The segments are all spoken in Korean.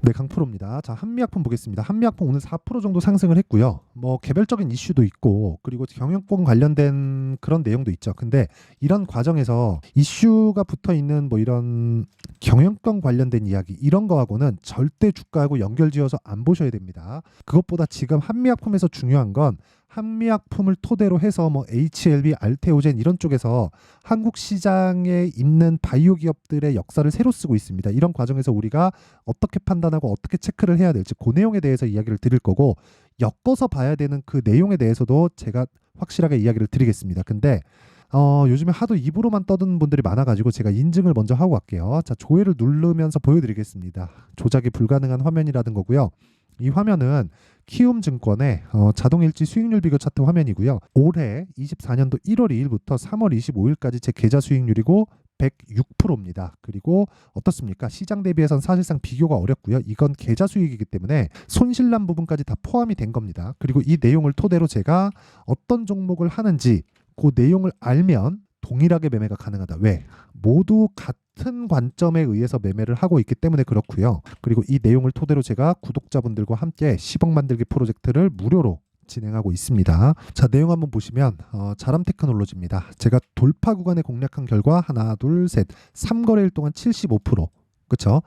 네, 강프로입니다. 자, 한미약품 보겠습니다. 한미약품 오늘 4% 정도 상승을 했고요. 뭐 개별적인 이슈도 있고 그리고 경영권 관련된 그런 내용도 있죠. 근데 이런 과정에서 이슈가 붙어 있는 뭐 이런 경영권 관련된 이야기 이런 거하고는 절대 주가하고 연결지어서 안 보셔야 됩니다. 그것보다 지금 한미약품에서 중요한 건 한미약품을 토대로 해서 뭐 HLB, 알테오젠 이런 쪽에서 한국 시장에 있는 바이오 기업들의 역사를 새로 쓰고 있습니다. 이런 과정에서 우리가 어떻게 판단하고 어떻게 체크를 해야 될지 그 내용에 대해서 이야기를 드릴 거고 엮어서 봐야 되는 그 내용에 대해서도 제가 확실하게 이야기를 드리겠습니다. 근데 요즘에 하도 입으로만 떠드는 분들이 많아가지고 제가 인증을 먼저 하고 갈게요. 자, 조회를 누르면서 보여드리겠습니다. 조작이 불가능한 화면이라는 거고요. 이 화면은 키움증권의 자동일지 수익률 비교 차트 화면이고요. 올해 24년도 1월 2일부터 3월 25일까지 제 계좌 수익률이고 106%입니다. 그리고 어떻습니까? 시장 대비해선 사실상 비교가 어렵고요. 이건 계좌 수익이기 때문에 손실난 부분까지 다 포함이 된 겁니다. 그리고 이 내용을 토대로 제가 어떤 종목을 하는지 그 내용을 알면 동일하게 매매가 가능하다. 왜? 모두 같은 관점에 의해서 매매를 하고 있기 때문에 그렇고요. 그리고 이 내용을 토대로 제가 구독자분들과 함께 10억 만들기 프로젝트를 무료로 진행하고 있습니다. 자, 내용 한번 보시면 자람 테크놀로지입니다. 제가 돌파 구간에 공략한 결과 하나, 둘, 셋, 3거래일 동안 75%. 그렇죠?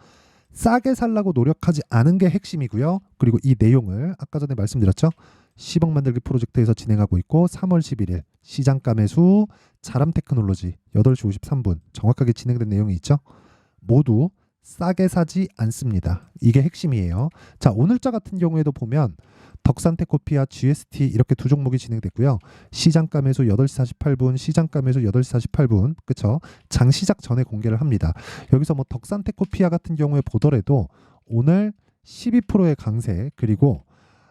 싸게 살라고 노력하지 않은 게 핵심이고요. 그리고 이 내용을 아까 전에 말씀드렸죠. 10억 만들기 프로젝트에서 진행하고 있고 3월 11일 시장가 매수 자람 테크놀로지 8시 53분 정확하게 진행된 내용이 있죠. 모두 싸게 사지 않습니다. 이게 핵심이에요. 자, 오늘자 같은 경우에도 보면 덕산테코피아, GST 이렇게 두 종목이 진행됐고요. 시장가 매수 8시 48분, 시장가 매수 8시 48분. 그쵸? 장 시작 전에 공개를 합니다. 여기서 뭐 덕산테코피아 같은 경우에 보더라도 오늘 12%의 강세 그리고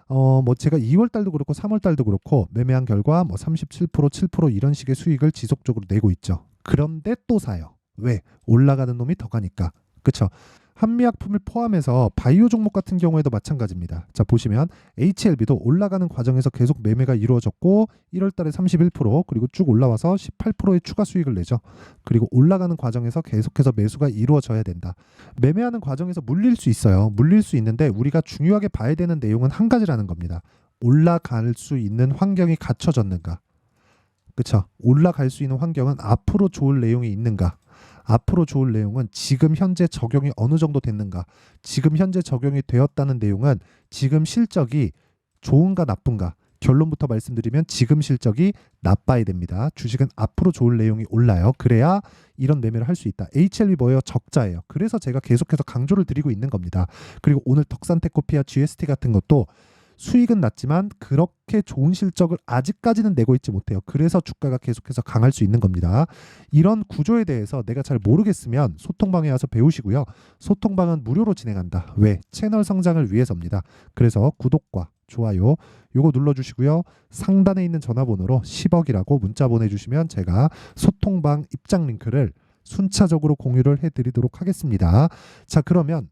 뭐 제가 2월 달도 그렇고 3월 달도 그렇고 매매한 결과 뭐 37%, 7% 이런 식의 수익을 지속적으로 내고 있죠. 그런데 또 사요. 왜? 올라가는 놈이 더 가니까. 그쵸? 한미약품을 포함해서 바이오 종목 같은 경우에도 마찬가지입니다. 자, 보시면 HLB도 올라가는 과정에서 계속 매매가 이루어졌고 1월 달에 31% 그리고 쭉 올라와서 18%의 추가 수익을 내죠. 그리고 올라가는 과정에서 계속해서 매수가 이루어져야 된다. 매매하는 과정에서 물릴 수 있어요. 물릴 수 있는데 우리가 중요하게 봐야 되는 내용은 한 가지라는 겁니다. 올라갈 수 있는 환경이 갖춰졌는가? 그쵸? 올라갈 수 있는 환경은 앞으로 좋을 내용이 있는가? 앞으로 좋을 내용은 지금 현재 적용이 어느 정도 됐는가? 지금 현재 적용이 되었다는 내용은 지금 실적이 좋은가 나쁜가? 결론부터 말씀드리면 지금 실적이 나빠야 됩니다. 주식은 앞으로 좋을 내용이 올라요. 그래야 이런 매매를 할 수 있다. HLB 뭐예요? 적자예요. 그래서 제가 계속해서 강조를 드리고 있는 겁니다. 그리고 오늘 덕산테코피아, GST 같은 것도 수익은 낮지만 그렇게 좋은 실적을 아직까지는 내고 있지 못해요. 그래서 주가가 계속해서 강할 수 있는 겁니다. 이런 구조에 대해서 내가 잘 모르겠으면 소통방에 와서 배우시고요. 소통방은 무료로 진행한다. 왜? 채널 성장을 위해서입니다. 그래서 구독과 좋아요 요거 눌러주시고요. 상단에 있는 전화번호로 10억이라고 문자 보내주시면 제가 소통방 입장 링크를 순차적으로 공유를 해드리도록 하겠습니다. 자, 그러면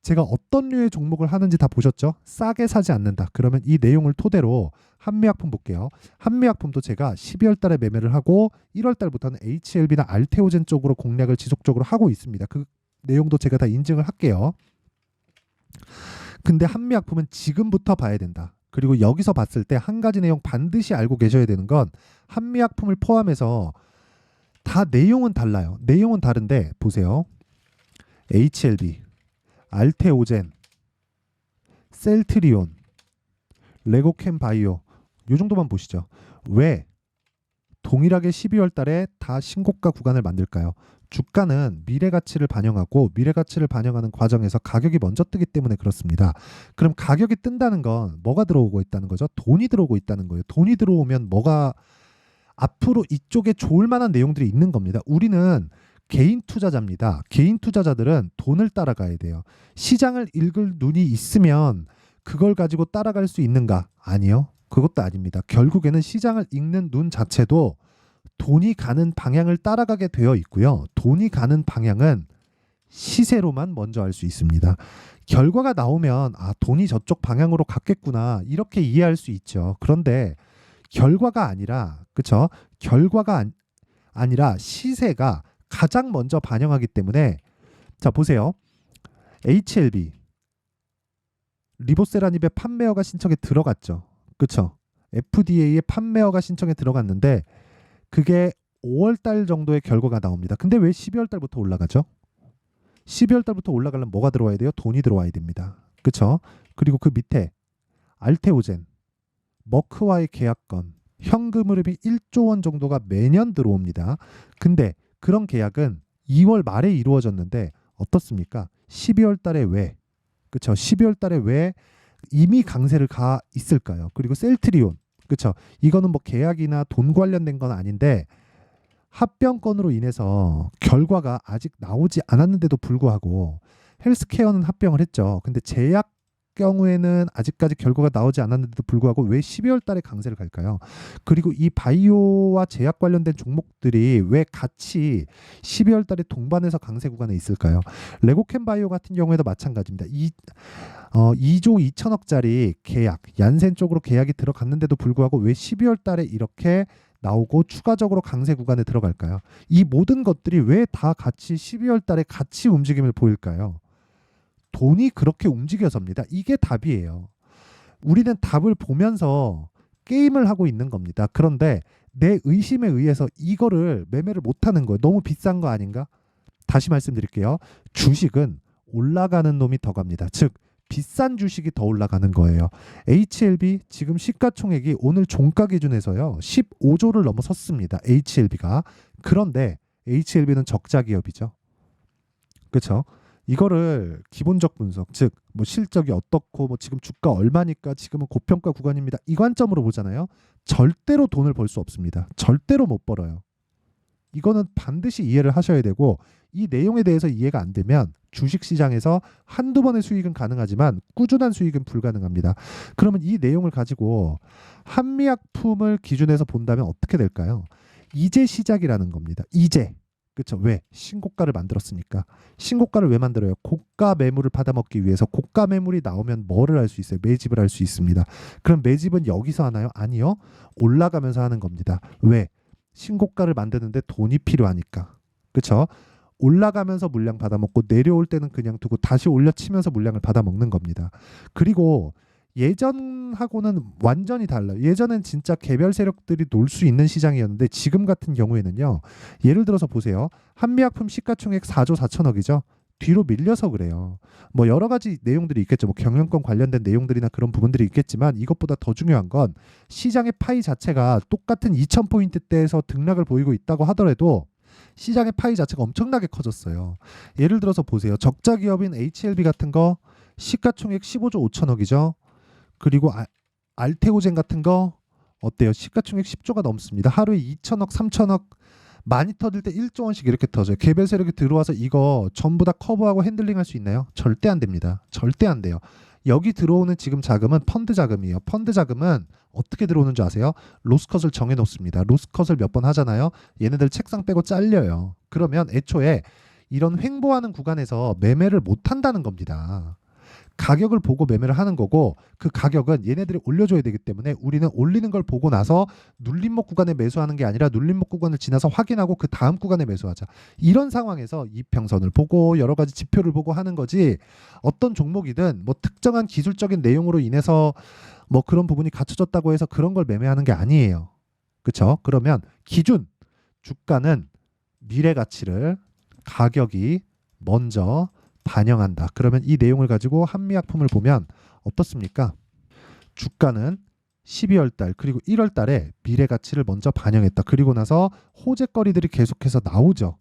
제가 어떤 류의 종목을 하는지 다 보셨죠? 싸게 사지 않는다. 그러면 이 내용을 토대로 한미약품 볼게요. 한미약품도 제가 12월 달에 매매를 하고 1월 달부터는 HLB나 알테오젠 쪽으로 공략을 지속적으로 하고 있습니다. 그 내용도 제가 다 인증을 할게요. 근데 한미약품은 지금부터 봐야 된다. 그리고 여기서 봤을 때 한 가지 내용 반드시 알고 계셔야 되는 건 한미약품을 포함해서 다 내용은 달라요. 내용은 다른데 보세요. HLB 알테오젠, 셀트리온, 레고캠 바이오 요 정도만 보시죠. 왜 동일하게 12월 달에 다 신고가 구간을 만들까요? 주가는 미래 가치를 반영하고 미래 가치를 반영하는 과정에서 가격이 먼저 뜨기 때문에 그렇습니다. 그럼 가격이 뜬다는 건 뭐가 들어오고 있다는 거죠? 돈이 들어오고 있다는 거예요. 돈이 들어오면 뭐가 앞으로 이쪽에 좋을 만한 내용들이 있는 겁니다. 우리는 개인 투자자입니다. 개인 투자자들은 돈을 따라가야 돼요. 시장을 읽을 눈이 있으면 그걸 가지고 따라갈 수 있는가? 아니요. 그것도 아닙니다. 결국에는 시장을 읽는 눈 자체도 돈이 가는 방향을 따라가게 되어 있고요. 돈이 가는 방향은 시세로만 먼저 알 수 있습니다. 결과가 나오면 돈이 저쪽 방향으로 갔겠구나 이렇게 이해할 수 있죠. 그런데 결과가 아니라 그쵸? 결과가 아니라 시세가 가장 먼저 반영하기 때문에 자 보세요. HLB 리보세라닙의 판매허가 신청에 들어갔죠. 그쵸? FDA의 판매허가 신청에 들어갔는데 그게 5월 달 정도의 결과가 나옵니다. 근데 왜 12월 달부터 올라가죠? 12월 달부터 올라가려면 뭐가 들어와야 돼요? 돈이 들어와야 됩니다. 그쵸? 그리고 그 밑에 알테오젠, 머크와의 계약건, 현금 흐름이 1조 원 정도가 매년 들어옵니다. 근데 그런 계약은 2월 말에 이루어졌는데 어떻습니까? 12월 달에 왜? 그쵸? 12월 달에 왜 이미 강세를 가 있을까요? 그리고 셀트리온, 그쵸? 이거는 뭐 계약이나 돈 관련된 건 아닌데 합병건으로 인해서 결과가 아직 나오지 않았는데도 불구하고 헬스케어는 합병을 했죠. 근데 제약 경우에는 아직까지 결과가 나오지 않았는데도 불구하고 왜 12월 달에 강세를 갈까요? 그리고 이 바이오와 제약 관련된 종목들이 왜 같이 12월 달에 동반해서 강세 구간에 있을까요? 레고캠 바이오 같은 경우에도 마찬가지입니다. 2조 2천억짜리 계약, 얀센 쪽으로 계약이 들어갔는데도 불구하고 왜 12월 달에 이렇게 나오고 추가적으로 강세 구간에 들어갈까요? 이 모든 것들이 왜 다 같이 12월 달에 같이 움직임을 보일까요? 돈이 그렇게 움직여서입니다. 이게 답이에요. 우리는 답을 보면서 게임을 하고 있는 겁니다. 그런데 내 의심에 의해서 이거를 매매를 못하는 거예요. 너무 비싼 거 아닌가? 다시 말씀드릴게요. 주식은 올라가는 놈이 더 갑니다. 즉 비싼 주식이 더 올라가는 거예요. HLB 지금 시가총액이 오늘 종가 기준에서요 15조를 넘어섰습니다. HLB가. 그런데 HLB는 적자 기업이죠. 그렇죠? 이거를 기본적 분석, 즉 뭐 실적이 어떻고 뭐 지금 주가 얼마니까 지금은 고평가 구간입니다. 이 관점으로 보잖아요. 절대로 돈을 벌 수 없습니다. 절대로 못 벌어요. 이거는 반드시 이해를 하셔야 되고 이 내용에 대해서 이해가 안 되면 주식시장에서 한두 번의 수익은 가능하지만 꾸준한 수익은 불가능합니다. 그러면 이 내용을 가지고 한미약품을 기준해서 본다면 어떻게 될까요? 이제 시작이라는 겁니다. 이제. 그렇죠. 왜? 신고가를 만들었으니까. 신고가를 왜 만들어요? 고가 매물을 받아먹기 위해서. 고가 매물이 나오면 뭐를 할 수 있어요? 매집을 할 수 있습니다. 그럼 매집은 여기서 하나요? 아니요. 올라가면서 하는 겁니다. 왜? 신고가를 만드는데 돈이 필요하니까. 그렇죠? 올라가면서 물량 받아먹고 내려올 때는 그냥 두고 다시 올려치면서 물량을 받아먹는 겁니다. 그리고 예전하고는 완전히 달라요. 예전엔 진짜 개별 세력들이 놀 수 있는 시장이었는데 지금 같은 경우에는요. 예를 들어서 보세요. 한미약품 시가총액 4조 4천억이죠. 뒤로 밀려서 그래요. 뭐 여러 가지 내용들이 있겠죠. 뭐 경영권 관련된 내용들이나 그런 부분들이 있겠지만 이것보다 더 중요한 건 시장의 파이 자체가 똑같은 2,000포인트대에서 등락을 보이고 있다고 하더라도 시장의 파이 자체가 엄청나게 커졌어요. 예를 들어서 보세요. 적자 기업인 HLB 같은 거 시가총액 15조 5천억이죠. 그리고 알테오젠 같은 거 어때요? 시가총액 10조가 넘습니다. 하루에 2천억, 3천억 많이 터질 때 1조 원씩 이렇게 터져요. 개별 세력이 들어와서 이거 전부 다 커버하고 핸들링 할 수 있나요? 절대 안 됩니다. 절대 안 돼요. 여기 들어오는 지금 자금은 펀드 자금이에요. 펀드 자금은 어떻게 들어오는 줄 아세요? 로스컷을 정해놓습니다. 로스컷을 몇 번 하잖아요. 얘네들 책상 빼고 잘려요. 그러면 애초에 이런 횡보하는 구간에서 매매를 못 한다는 겁니다. 가격을 보고 매매를 하는 거고 그 가격은 얘네들이 올려줘야 되기 때문에 우리는 올리는 걸 보고 나서 눌림목 구간에 매수하는 게 아니라 눌림목 구간을 지나서 확인하고 그 다음 구간에 매수하자. 이런 상황에서 이평선을 보고 여러 가지 지표를 보고 하는 거지 어떤 종목이든 뭐 특정한 기술적인 내용으로 인해서 뭐 그런 부분이 갖춰졌다고 해서 그런 걸 매매하는 게 아니에요. 그렇죠? 그러면 기준 주가는 미래 가치를 가격이 먼저 반영한다. 그러면 이 내용을 가지고 한미약품을 보면 어떻습니까? 주가는 12월 달 그리고 1월 달에 미래 가치를 먼저 반영했다. 그리고 나서 호재거리들이 계속해서 나오죠.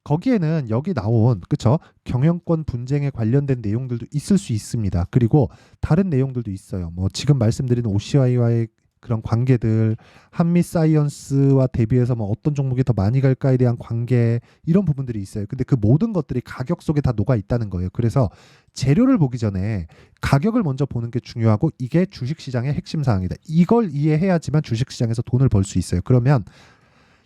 거기에는 여기 나온 그쵸? 경영권 분쟁에 관련된 내용들도 있을 수 있습니다. 그리고 다른 내용들도 있어요. 뭐 지금 말씀드린 OCI와의 그런 관계들, 한미 사이언스와 대비해서 뭐 어떤 종목이 더 많이 갈까에 대한 관계 이런 부분들이 있어요. 근데 그 모든 것들이 가격 속에 다 녹아 있다는 거예요. 그래서 재료를 보기 전에 가격을 먼저 보는 게 중요하고 이게 주식시장의 핵심 사항이다. 이걸 이해해야지만 주식시장에서 돈을 벌 수 있어요. 그러면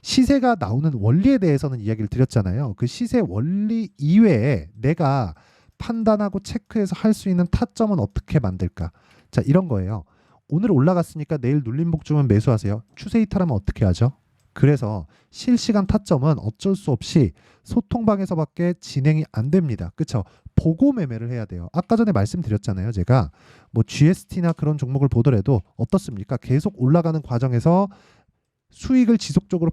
시세가 나오는 원리에 대해서는 이야기를 드렸잖아요. 그 시세 원리 이외에 내가 판단하고 체크해서 할 수 있는 타점은 어떻게 만들까? 자, 이런 거예요. 오늘 올라갔으니까 내일 눌림목 주면 매수하세요. 추세 이탈하면 어떻게 하죠? 그래서 실시간 타점은 어쩔 수 없이 소통방에서밖에 진행이 안 됩니다. 그쵸? 보고 매매를 해야 돼요. 아까 전에 말씀드렸잖아요. 제가 뭐 GST나 그런 종목을 보더라도 어떻습니까? 계속 올라가는 과정에서 수익을 지속적으로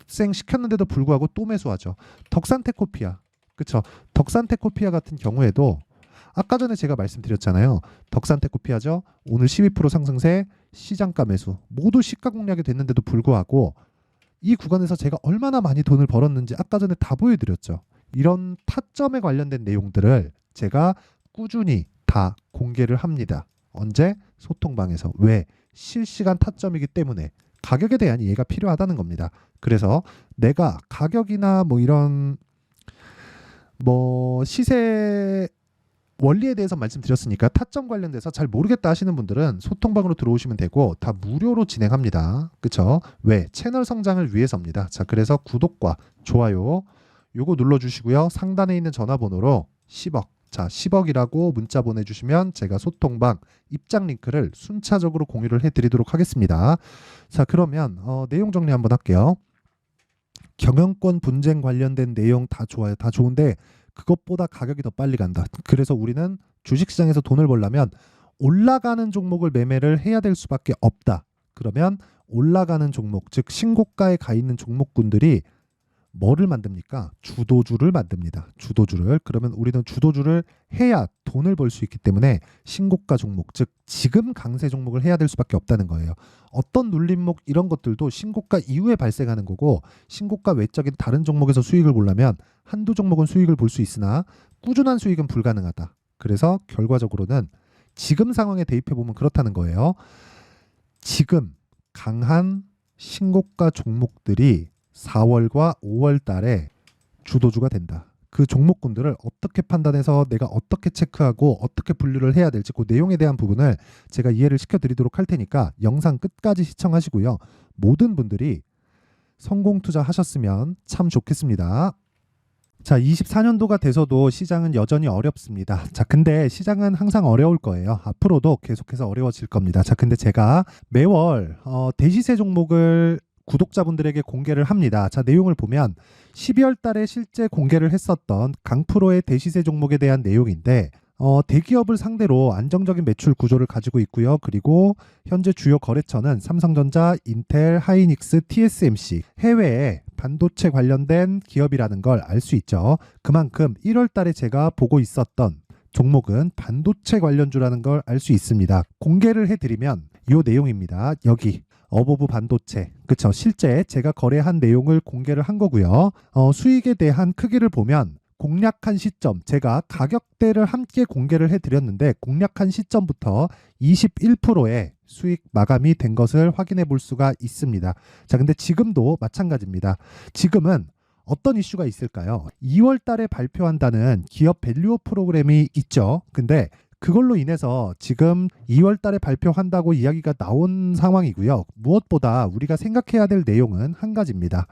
발생시켰는데도 불구하고 또 매수하죠. 덕산테코피아. 그쵸? 덕산테코피아 같은 경우에도 아까 전에 제가 말씀드렸잖아요. 덕산테코피아죠. 오늘 12% 상승세, 시장가 매수. 모두 시가 공략이 됐는데도 불구하고 이 구간에서 제가 얼마나 많이 돈을 벌었는지 아까 전에 다 보여드렸죠. 이런 타점에 관련된 내용들을 제가 꾸준히 다 공개를 합니다. 언제? 소통방에서. 왜? 실시간 타점이기 때문에 가격에 대한 이해가 필요하다는 겁니다. 그래서 내가 가격이나 뭐 이런 뭐 시세 원리에 대해서 말씀드렸으니까 타점 관련돼서 잘 모르겠다 하시는 분들은 소통방으로 들어오시면 되고 다 무료로 진행합니다. 그쵸? 왜? 채널 성장을 위해서입니다. 자, 그래서 구독과 좋아요 요거 눌러주시고요. 상단에 있는 전화번호로 10억 자 10억이라고 문자 보내주시면 제가 소통방 입장 링크를 순차적으로 공유를 해드리도록 하겠습니다. 자, 그러면 내용 정리 한번 할게요. 경영권 분쟁 관련된 내용 다 좋아요. 다 좋은데 그것보다 가격이 더 빨리 간다. 그래서 우리는 주식시장에서 돈을 벌려면 올라가는 종목을 매매를 해야 될 수밖에 없다. 그러면 올라가는 종목, 즉 신고가에 가 있는 종목군들이 뭐를 만듭니까? 주도주를 만듭니다. 주도주를. 그러면 우리는 주도주를 해야 돈을 벌 수 있기 때문에 신고가 종목, 즉 지금 강세 종목을 해야 될 수밖에 없다는 거예요. 어떤 눌림목 이런 것들도 신고가 이후에 발생하는 거고 신고가 외적인 다른 종목에서 수익을 보려면 한두 종목은 수익을 볼 수 있으나 꾸준한 수익은 불가능하다. 그래서 결과적으로는 지금 상황에 대입해 보면 그렇다는 거예요. 지금 강한 신고가 종목들이 4월과 5월 달에 주도주가 된다. 그 종목군들을 어떻게 판단해서 내가 어떻게 체크하고 어떻게 분류를 해야 될지 그 내용에 대한 부분을 제가 이해를 시켜드리도록 할 테니까 영상 끝까지 시청하시고요. 모든 분들이 성공 투자하셨으면 참 좋겠습니다. 자, 24년도가 돼서도 시장은 여전히 어렵습니다. 자, 근데 시장은 항상 어려울 거예요. 앞으로도 계속해서 어려워질 겁니다. 자, 근데 제가 매월 대시세 종목을 구독자분들에게 공개를 합니다. 자, 내용을 보면 12월 달에 실제 공개를 했었던 강프로의 대시세 종목에 대한 내용인데 대기업을 상대로 안정적인 매출 구조를 가지고 있고요. 그리고 현재 주요 거래처는 삼성전자, 인텔, 하이닉스, TSMC, 해외에 반도체 관련된 기업이라는 걸 알 수 있죠. 그만큼 1월 달에 제가 보고 있었던 종목은 반도체 관련주라는 걸 알 수 있습니다. 공개를 해드리면 이 내용입니다. 여기 어보브 반도체, 그쵸? 실제 제가 거래한 내용을 공개를 한 거고요. 수익에 대한 크기를 보면 공략한 시점, 제가 가격대를 함께 공개를 해드렸는데 공략한 시점부터 21%의 수익 마감이 된 것을 확인해 볼 수가 있습니다. 자, 근데 지금도 마찬가지입니다. 지금은 어떤 이슈가 있을까요? 2월 달에 발표한다는 기업 밸류업 프로그램이 있죠. 근데 그걸로 인해서 지금 2월 달에 발표한다고 이야기가 나온 상황이고요. 무엇보다 우리가 생각해야 될 내용은 한 가지입니다.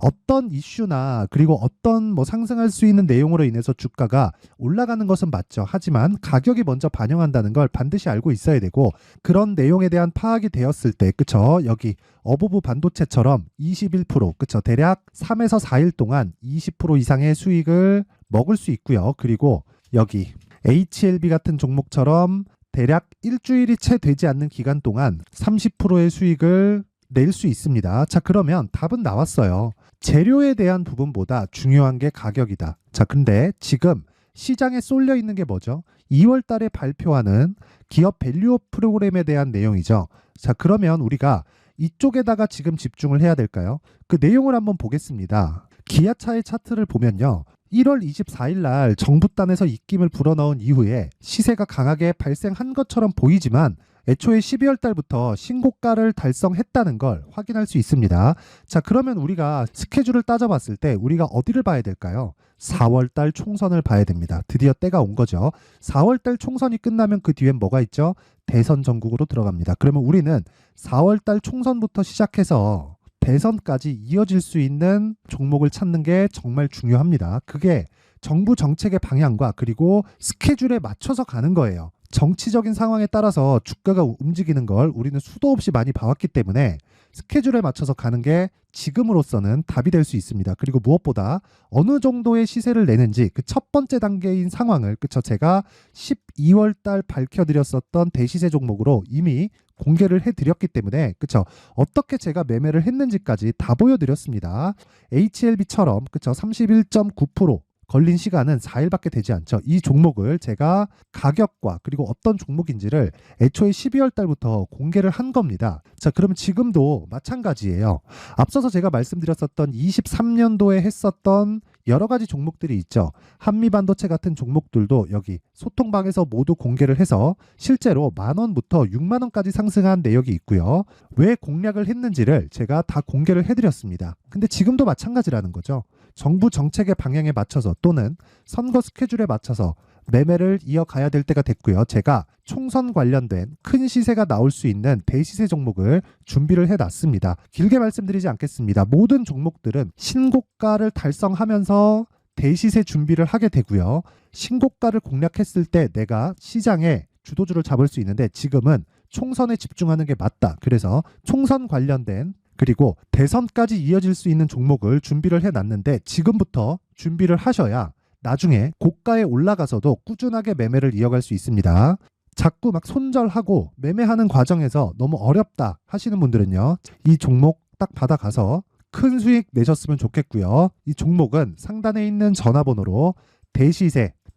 어떤 이슈나 그리고 어떤 뭐 상승할 수 있는 내용으로 인해서 주가가 올라가는 것은 맞죠. 하지만 가격이 먼저 반영한다는 걸 반드시 알고 있어야 되고 그런 내용에 대한 파악이 되었을 때 그쵸? 여기 어보브 반도체처럼 21% 그쵸? 대략 3에서 4일 동안 20% 이상의 수익을 먹을 수 있고요. 그리고 여기 HLB 같은 종목처럼 대략 일주일이 채 되지 않는 기간 동안 30%의 수익을 낼 수 있습니다. 자, 그러면 답은 나왔어요. 재료에 대한 부분보다 중요한 게 가격이다. 자, 근데 지금 시장에 쏠려 있는 게 뭐죠? 2월 달에 발표하는 기업 밸류업 프로그램에 대한 내용이죠. 자, 그러면 우리가 이쪽에다가 지금 집중을 해야 될까요? 그 내용을 한번 보겠습니다. 기아차의 차트를 보면요. 1월 24일 날 정부단에서 입김을 불어넣은 이후에 시세가 강하게 발생한 것처럼 보이지만 애초에 12월 달부터 신고가를 달성했다는 걸 확인할 수 있습니다. 자, 그러면 우리가 스케줄을 따져봤을 때 우리가 어디를 봐야 될까요? 4월 달 총선을 봐야 됩니다. 드디어 때가 온 거죠. 4월 달 총선이 끝나면 그 뒤엔 뭐가 있죠? 대선 전국으로 들어갑니다. 그러면 우리는 4월 달 총선부터 시작해서 대선까지 이어질 수 있는 종목을 찾는 게 정말 중요합니다. 그게 정부 정책의 방향과 그리고 스케줄에 맞춰서 가는 거예요. 정치적인 상황에 따라서 주가가 움직이는 걸 우리는 수도 없이 많이 봐왔기 때문에 스케줄에 맞춰서 가는 게 지금으로서는 답이 될 수 있습니다. 그리고 무엇보다 어느 정도의 시세를 내는지 그 첫 번째 단계인 상황을 그쵸 제가 12월 달 밝혀드렸었던 대시세 종목으로 이미 공개를 해드렸기 때문에 그쵸 어떻게 제가 매매를 했는지까지 다 보여드렸습니다. HLB처럼 그쵸 31.9% 걸린 시간은 4일밖에 되지 않죠. 이 종목을 제가 가격과 그리고 어떤 종목인지를 애초에 12월 달부터 공개를 한 겁니다. 자, 그러면 지금도 마찬가지예요. 앞서서 제가 말씀드렸었던 23년도에 했었던 여러 가지 종목들이 있죠. 한미반도체 같은 종목들도 여기 소통방에서 모두 공개를 해서 실제로 10,000원부터 60,000원까지 상승한 내역이 있고요. 왜 공략을 했는지를 제가 다 공개를 해드렸습니다. 근데 지금도 마찬가지라는 거죠. 정부 정책의 방향에 맞춰서 또는 선거 스케줄에 맞춰서 매매를 이어가야 될 때가 됐고요. 제가 총선 관련된 큰 시세가 나올 수 있는 대시세 종목을 준비를 해놨습니다. 길게 말씀드리지 않겠습니다. 모든 종목들은 신고가를 달성하면서 대시세 준비를 하게 되고요. 신고가를 공략했을 때 내가 시장에 주도주를 잡을 수 있는데 지금은 총선에 집중하는 게 맞다. 그래서 총선 관련된 그리고 대선까지 이어질 수 있는 종목을 준비를 해놨는데 지금부터 준비를 하셔야 나중에 고가에 올라가서도 꾸준하게 매매를 이어갈 수 있습니다. 자꾸 막 손절하고 매매하는 과정에서 너무 어렵다 하시는 분들은요. 이 종목 딱 받아가서 큰 수익 내셨으면 좋겠고요. 이 종목은 상단에 있는 전화번호로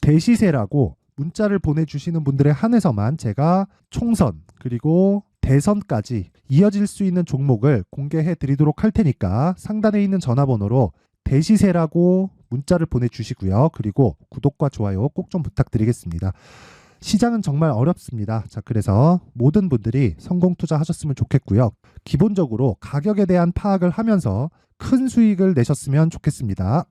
대시세라고 문자를 보내주시는 분들에 한해서만 제가 총선 그리고 대선까지 이어질 수 있는 종목을 공개해 드리도록 할 테니까 상단에 있는 전화번호로 대시세라고 문자를 보내주시고요. 그리고 구독과 좋아요 꼭 좀 부탁드리겠습니다. 시장은 정말 어렵습니다. 자, 그래서 모든 분들이 성공 투자하셨으면 좋겠고요. 기본적으로 가격에 대한 파악을 하면서 큰 수익을 내셨으면 좋겠습니다.